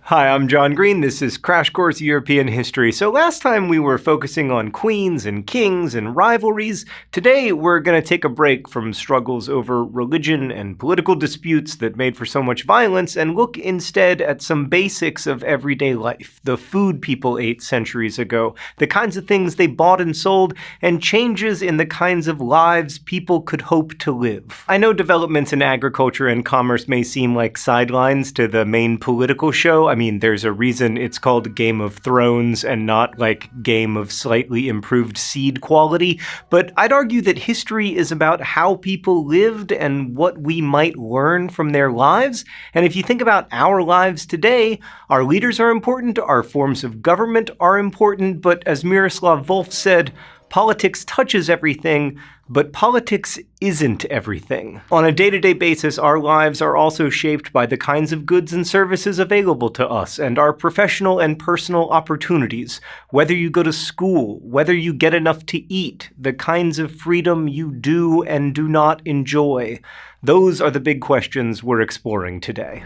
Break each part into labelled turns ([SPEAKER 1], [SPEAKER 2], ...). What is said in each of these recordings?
[SPEAKER 1] Hi, I'm John Green. This is Crash Course European History. So last time we were focusing on queens and kings and rivalries. Today we're going to take a break from struggles over religion and political disputes that made for so much violence and look instead at some basics of everyday life, the food people ate centuries ago, the kinds of things they bought and sold, and changes in the kinds of lives people could hope to live. I know developments in agriculture and commerce may seem like sidelines to the main political show. I mean, there's a reason it's called Game of Thrones and not like Game of Slightly Improved Seed Quality, but I'd argue that history is about how people lived and what we might learn from their lives. And if you think about our lives today, our leaders are important, our forms of government are important, but as Miroslav Volf said, politics touches everything, but politics isn't everything. On a day-to-day basis, our lives are also shaped by the kinds of goods and services available to us and our professional and personal opportunities. Whether you go to school, whether you get enough to eat, the kinds of freedom you do and do not enjoy. Those are the big questions we're exploring today.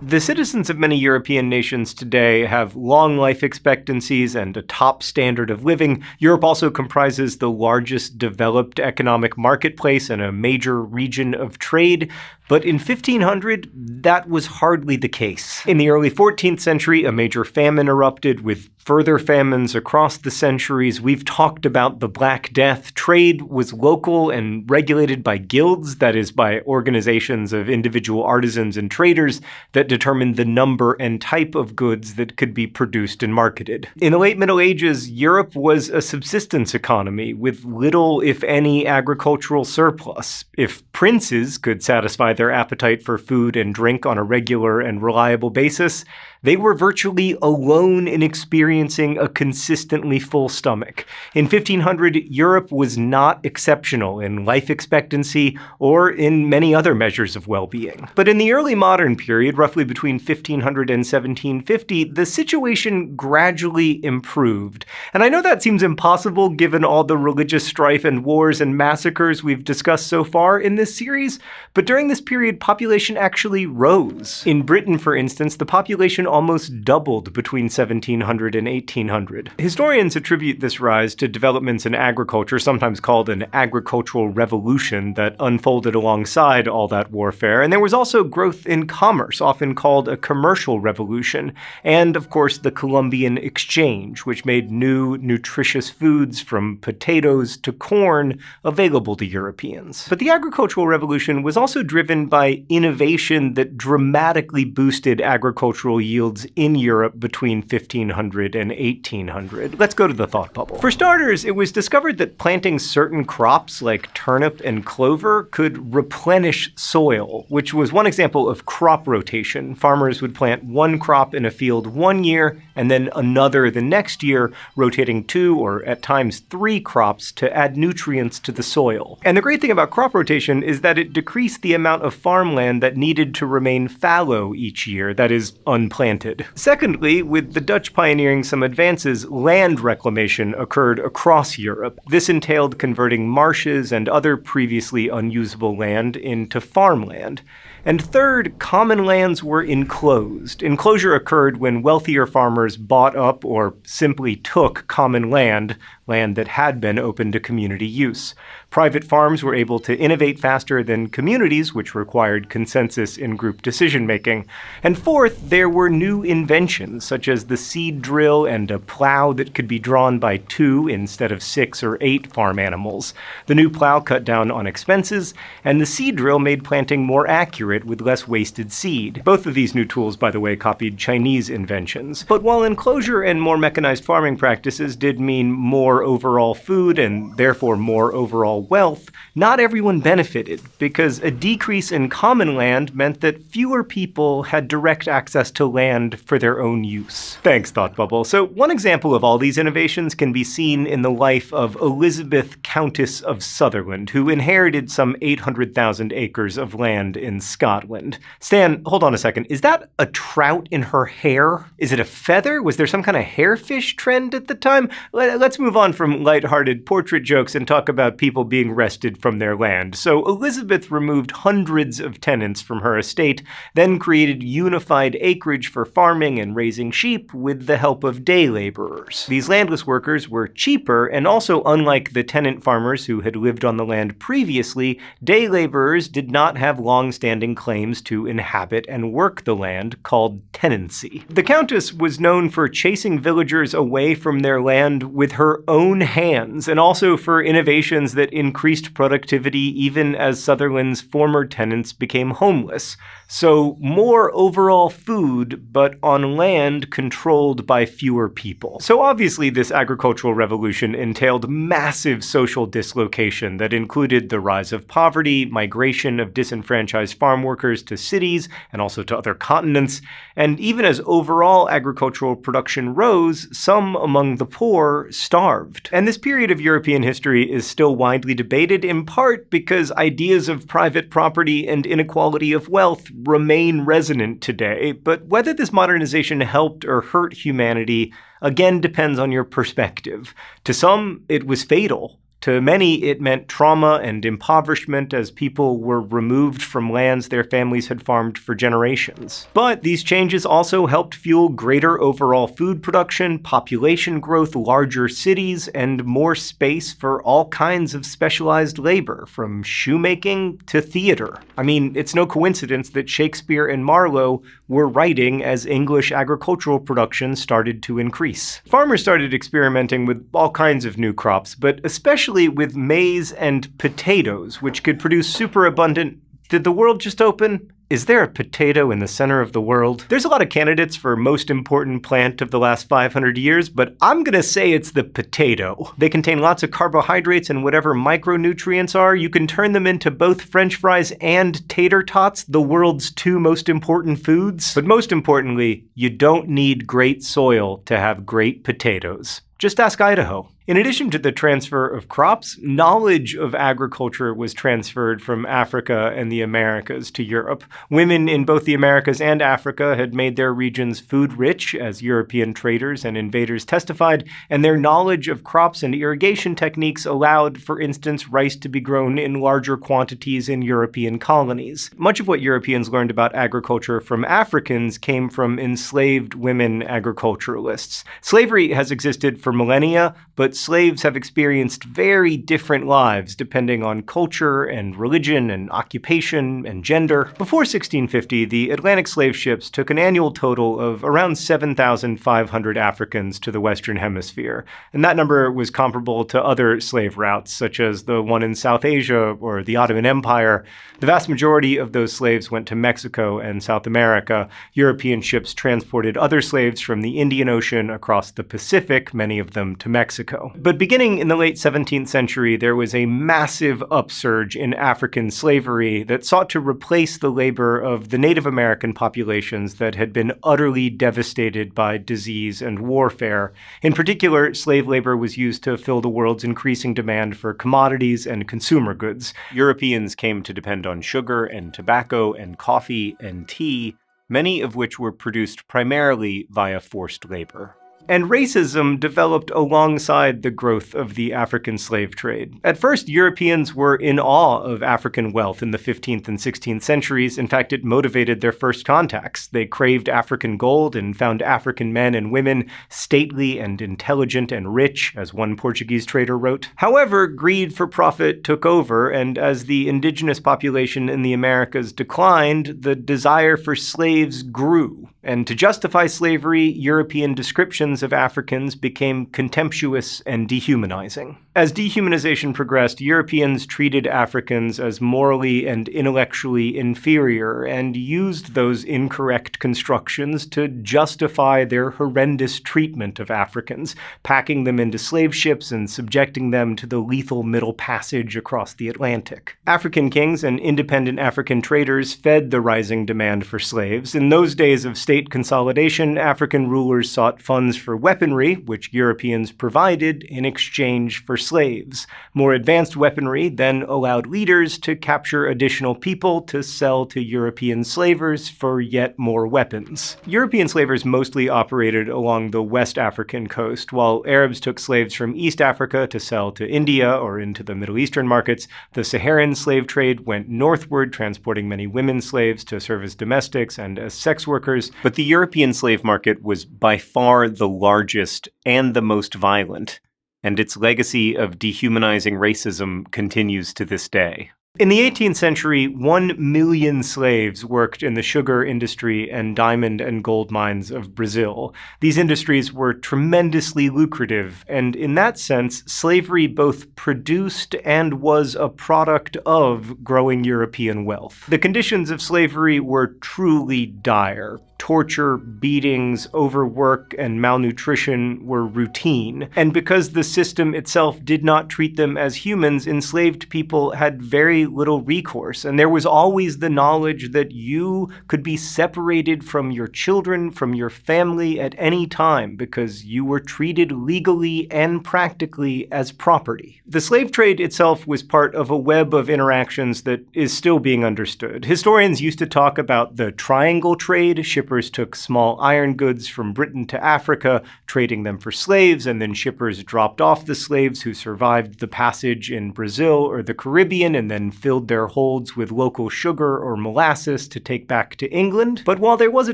[SPEAKER 1] The citizens of many European nations today have long life expectancies and a top standard of living. Europe also comprises the largest developed economic marketplace and a major region of trade. But in 1500, that was hardly the case. In the early 14th century, a major famine erupted, with further famines across the centuries. We've talked about the Black Death. Trade was local and regulated by guilds, that is, by organizations of individual artisans and traders that determined the number and type of goods that could be produced and marketed. In the late Middle Ages, Europe was a subsistence economy with little, if any, agricultural surplus. If princes could satisfy their appetite for food and drink on a regular and reliable basis, they were virtually alone in experiencing a consistently full stomach. In 1500, Europe was not exceptional in life expectancy or in many other measures of well-being. But in the early modern period, roughly between 1500 and 1750, the situation gradually improved. And I know that seems impossible given all the religious strife and wars and massacres we've discussed so far in this series, but during this period, population actually rose. In Britain, for instance, the population almost doubled between 1700 and 1800. Historians attribute this rise to developments in agriculture, sometimes called an agricultural revolution, that unfolded alongside all that warfare. And there was also growth in commerce, often called a commercial revolution, and of course the Columbian Exchange, which made new, nutritious foods from potatoes to corn available to Europeans. But the agricultural revolution was also driven by innovation that dramatically boosted agricultural yields in Europe between 1500 and 1800. Let's go to the thought bubble. For starters, it was discovered that planting certain crops like turnip and clover could replenish soil, which was one example of crop rotation. Farmers would plant one crop in a field one year and then another the next year, rotating 2 or at times 3 crops to add nutrients to the soil. And the great thing about crop rotation is that it decreased the amount of farmland that needed to remain fallow each year, that is, unplanted. Secondly, with the Dutch pioneering some advances, land reclamation occurred across Europe. This entailed converting marshes and other previously unusable land into farmland. And third, common lands were enclosed. Enclosure occurred when wealthier farmers bought up or simply took common land that had been open to community use. Private farms were able to innovate faster than communities, which required consensus in group decision-making. And fourth, there were new inventions, such as the seed drill and a plow that could be drawn by 2 instead of 6 or 8 farm animals. The new plow cut down on expenses, and the seed drill made planting more accurate with less wasted seed. Both of these new tools, by the way, copied Chinese inventions. But while enclosure and more mechanized farming practices did mean more overall food and therefore more overall wealth, not everyone benefited, because a decrease in common land meant that fewer people had direct access to land land for their own use. Thanks, Thought Bubble. So one example of all these innovations can be seen in the life of Elizabeth, Countess of Sutherland, who inherited some 800,000 acres of land in Scotland. Stan, hold on a second. Is that a trout in her hair? Is it a feather? Was there some kind of hairfish trend at the time? Let's move on from lighthearted portrait jokes and talk about people being wrested from their land. So Elizabeth removed hundreds of tenants from her estate, then created unified acreage for farming and raising sheep with the help of day laborers. These landless workers were cheaper, and also, unlike the tenant farmers who had lived on the land previously, day laborers did not have long-standing claims to inhabit and work the land, called tenancy. The Countess was known for chasing villagers away from their land with her own hands, and also for innovations that increased productivity even as Sutherland's former tenants became homeless. So more overall food, but on land controlled by fewer people. So obviously this agricultural revolution entailed massive social dislocation that included the rise of poverty, migration of disenfranchised farm workers to cities and also to other continents, and even as overall agricultural production rose, some among the poor starved. And this period of European history is still widely debated, in part because ideas of private property and inequality of wealth remain resonant today, but whether this modernization helped or hurt humanity again depends on your perspective. To some, it was fatal. To many, it meant trauma and impoverishment as people were removed from lands their families had farmed for generations. But these changes also helped fuel greater overall food production, population growth, larger cities, and more space for all kinds of specialized labor, from shoemaking to theater. I mean, it's no coincidence that Shakespeare and Marlowe were writing as English agricultural production started to increase. Farmers started experimenting with all kinds of new crops, but especially with maize and potatoes, which could produce superabundant... Did the world just open? Is there a potato in the center of the world? There's a lot of candidates for most important plant of the last 500 years, but I'm gonna say it's the potato. They contain lots of carbohydrates, and whatever micronutrients are, you can turn them into both French fries and tater tots, the world's two most important foods. But most importantly, you don't need great soil to have great potatoes. Just ask Idaho. In addition to the transfer of crops, knowledge of agriculture was transferred from Africa and the Americas to Europe. Women in both the Americas and Africa had made their regions food-rich, as European traders and invaders testified, and their knowledge of crops and irrigation techniques allowed, for instance, rice to be grown in larger quantities in European colonies. Much of what Europeans learned about agriculture from Africans came from enslaved women agriculturalists. Slavery has existed for millennia, but slaves have experienced very different lives depending on culture and religion and occupation and gender. Before 1650, the Atlantic slave ships took an annual total of around 7,500 Africans to the Western Hemisphere, and that number was comparable to other slave routes, such as the one in South Asia or the Ottoman Empire. The vast majority of those slaves went to Mexico and South America. European ships transported other slaves from the Indian Ocean across the Pacific, many of them to Mexico. But beginning in the late 17th century, there was a massive upsurge in African slavery that sought to replace the labor of the Native American populations that had been utterly devastated by disease and warfare. In particular, slave labor was used to fill the world's increasing demand for commodities and consumer goods. Europeans came to depend on sugar and tobacco and coffee and tea, many of which were produced primarily via forced labor. And racism developed alongside the growth of the African slave trade. At first, Europeans were in awe of African wealth in the 15th and 16th centuries. In fact, it motivated their first contacts. They craved African gold and found African men and women stately and intelligent and rich, as one Portuguese trader wrote. However, greed for profit took over, and as the indigenous population in the Americas declined, the desire for slaves grew. And to justify slavery, European descriptions of Africans became contemptuous and dehumanizing. As dehumanization progressed, Europeans treated Africans as morally and intellectually inferior and used those incorrect constructions to justify their horrendous treatment of Africans, packing them into slave ships and subjecting them to the lethal Middle Passage across the Atlantic. African kings and independent African traders fed the rising demand for slaves. In those days of state consolidation, African rulers sought funds for weaponry, which Europeans provided in exchange for slaves. More advanced weaponry then allowed leaders to capture additional people to sell to European slavers for yet more weapons. European slavers mostly operated along the West African coast. While Arabs took slaves from East Africa to sell to India or into the Middle Eastern markets, the Saharan slave trade went northward, transporting many women slaves to serve as domestics and as sex workers. But the European slave market was by far the largest and the most violent, and its legacy of dehumanizing racism continues to this day. In the 18th century, 1 million slaves worked in the sugar industry and diamond and gold mines of Brazil. These industries were tremendously lucrative, and in that sense, slavery both produced and was a product of growing European wealth. The conditions of slavery were truly dire. Torture, beatings, overwork, and malnutrition were routine. And because the system itself did not treat them as humans, enslaved people had very little recourse. And there was always the knowledge that you could be separated from your children, from your family at any time, because you were treated legally and practically as property. The slave trade itself was part of a web of interactions that is still being understood. Historians used to talk about the triangle trade. Shippers took small iron goods from Britain to Africa, trading them for slaves, and then shippers dropped off the slaves who survived the passage in Brazil or the Caribbean and then filled their holds with local sugar or molasses to take back to England. But while there was a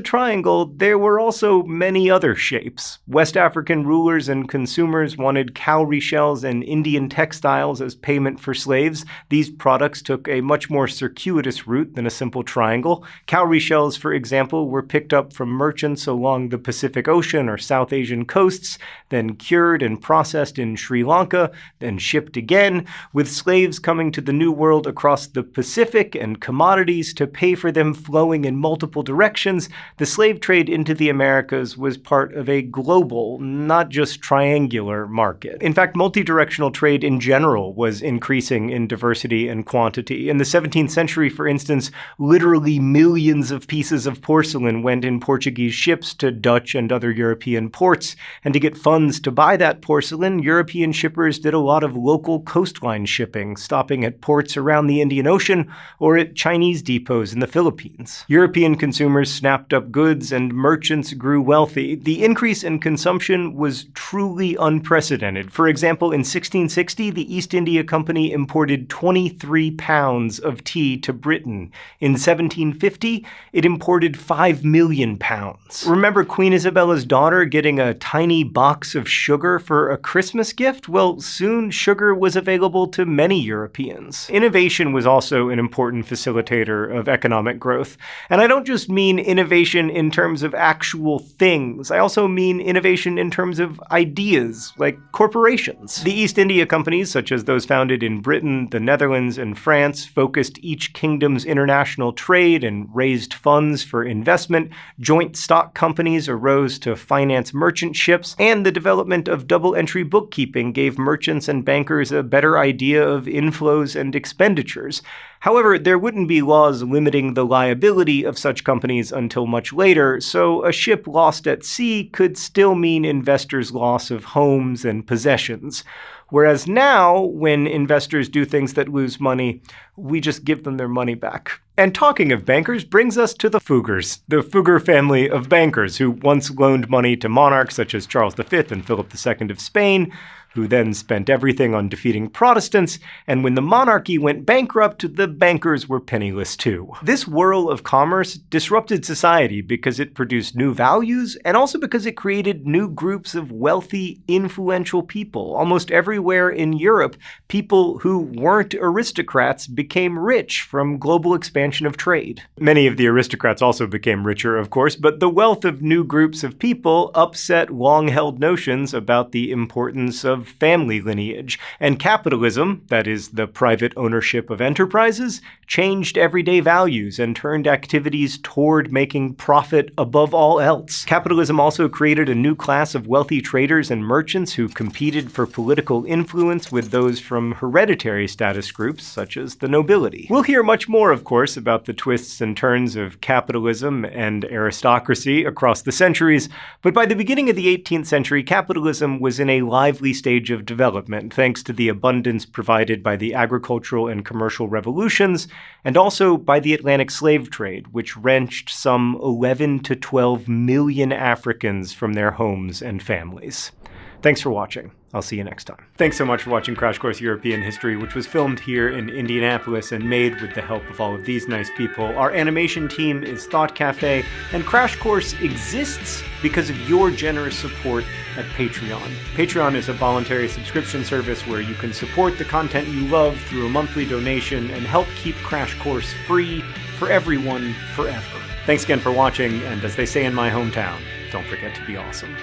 [SPEAKER 1] triangle, there were also many other shapes. West African rulers and consumers wanted cowrie shells and Indian textiles as payment for slaves. These products took a much more circuitous route than a simple triangle. Cowrie shells, for example, were picked up from merchants along the Pacific Ocean or South Asian coasts, then cured and processed in Sri Lanka, then shipped again, with slaves coming to the New World across the Pacific and commodities to pay for them flowing in multiple directions. The slave trade into the Americas was part of a global, not just triangular market. In fact, multi-directional trade in general was increasing in diversity and quantity. In the 17th century, for instance, literally millions of pieces of porcelain went in Portuguese ships to Dutch and other European ports, and to get funds to buy that porcelain, European shippers did a lot of local coastline shipping, stopping at ports around the Indian Ocean or at Chinese depots in the Philippines. European consumers snapped up goods and merchants grew wealthy. The increase in consumption was truly unprecedented. For example, in 1660, the East India Company imported 23 pounds of tea to Britain. In 1750, it imported 5 million pounds. Remember Queen Isabella's daughter getting a tiny box of sugar for a Christmas gift? Well, soon sugar was available to many Europeans. Innovation was also an important facilitator of economic growth. And I don't just mean innovation in terms of actual things. I also mean innovation in terms of ideas, like corporations. The East India Companies, such as those founded in Britain, the Netherlands, and France, focused each kingdom's international trade and raised funds for investment. Joint stock companies arose to finance merchant ships, and the development of double-entry bookkeeping gave merchants and bankers a better idea of inflows and expenditures. However, there wouldn't be laws limiting the liability of such companies until much later, so a ship lost at sea could still mean investors' loss of homes and possessions. Whereas now, when investors do things that lose money, we just give them their money back. And talking of bankers brings us to the Fuggers, the Fugger family of bankers who once loaned money to monarchs such as Charles V and Philip II of Spain, who then spent everything on defeating Protestants, and when the monarchy went bankrupt, the bankers were penniless too. This whirl of commerce disrupted society because it produced new values, and also because it created new groups of wealthy, influential people. Almost everywhere in Europe, people who weren't aristocrats became rich from global expansion of trade. Many of the aristocrats also became richer, of course, but the wealth of new groups of people upset long-held notions about the importance of of family lineage. And capitalism, that is, the private ownership of enterprises, changed everyday values and turned activities toward making profit above all else. Capitalism also created a new class of wealthy traders and merchants who competed for political influence with those from hereditary status groups, such as the nobility. We'll hear much more, of course, about the twists and turns of capitalism and aristocracy across the centuries, but by the beginning of the 18th century, capitalism was in a lively stage of development, thanks to the abundance provided by the agricultural and commercial revolutions, and also by the Atlantic slave trade, which wrenched some 11 to 12 million Africans from their homes and families. Thanks for watching. I'll see you next time. Thanks so much for watching Crash Course European History, which was filmed here in Indianapolis and made with the help of all of these nice people. Our animation team is Thought Cafe, and Crash Course exists because of your generous support at Patreon. Patreon is a voluntary subscription service where you can support the content you love through a monthly donation and help keep Crash Course free for everyone forever. Thanks again for watching, and as they say in my hometown, don't forget to be awesome.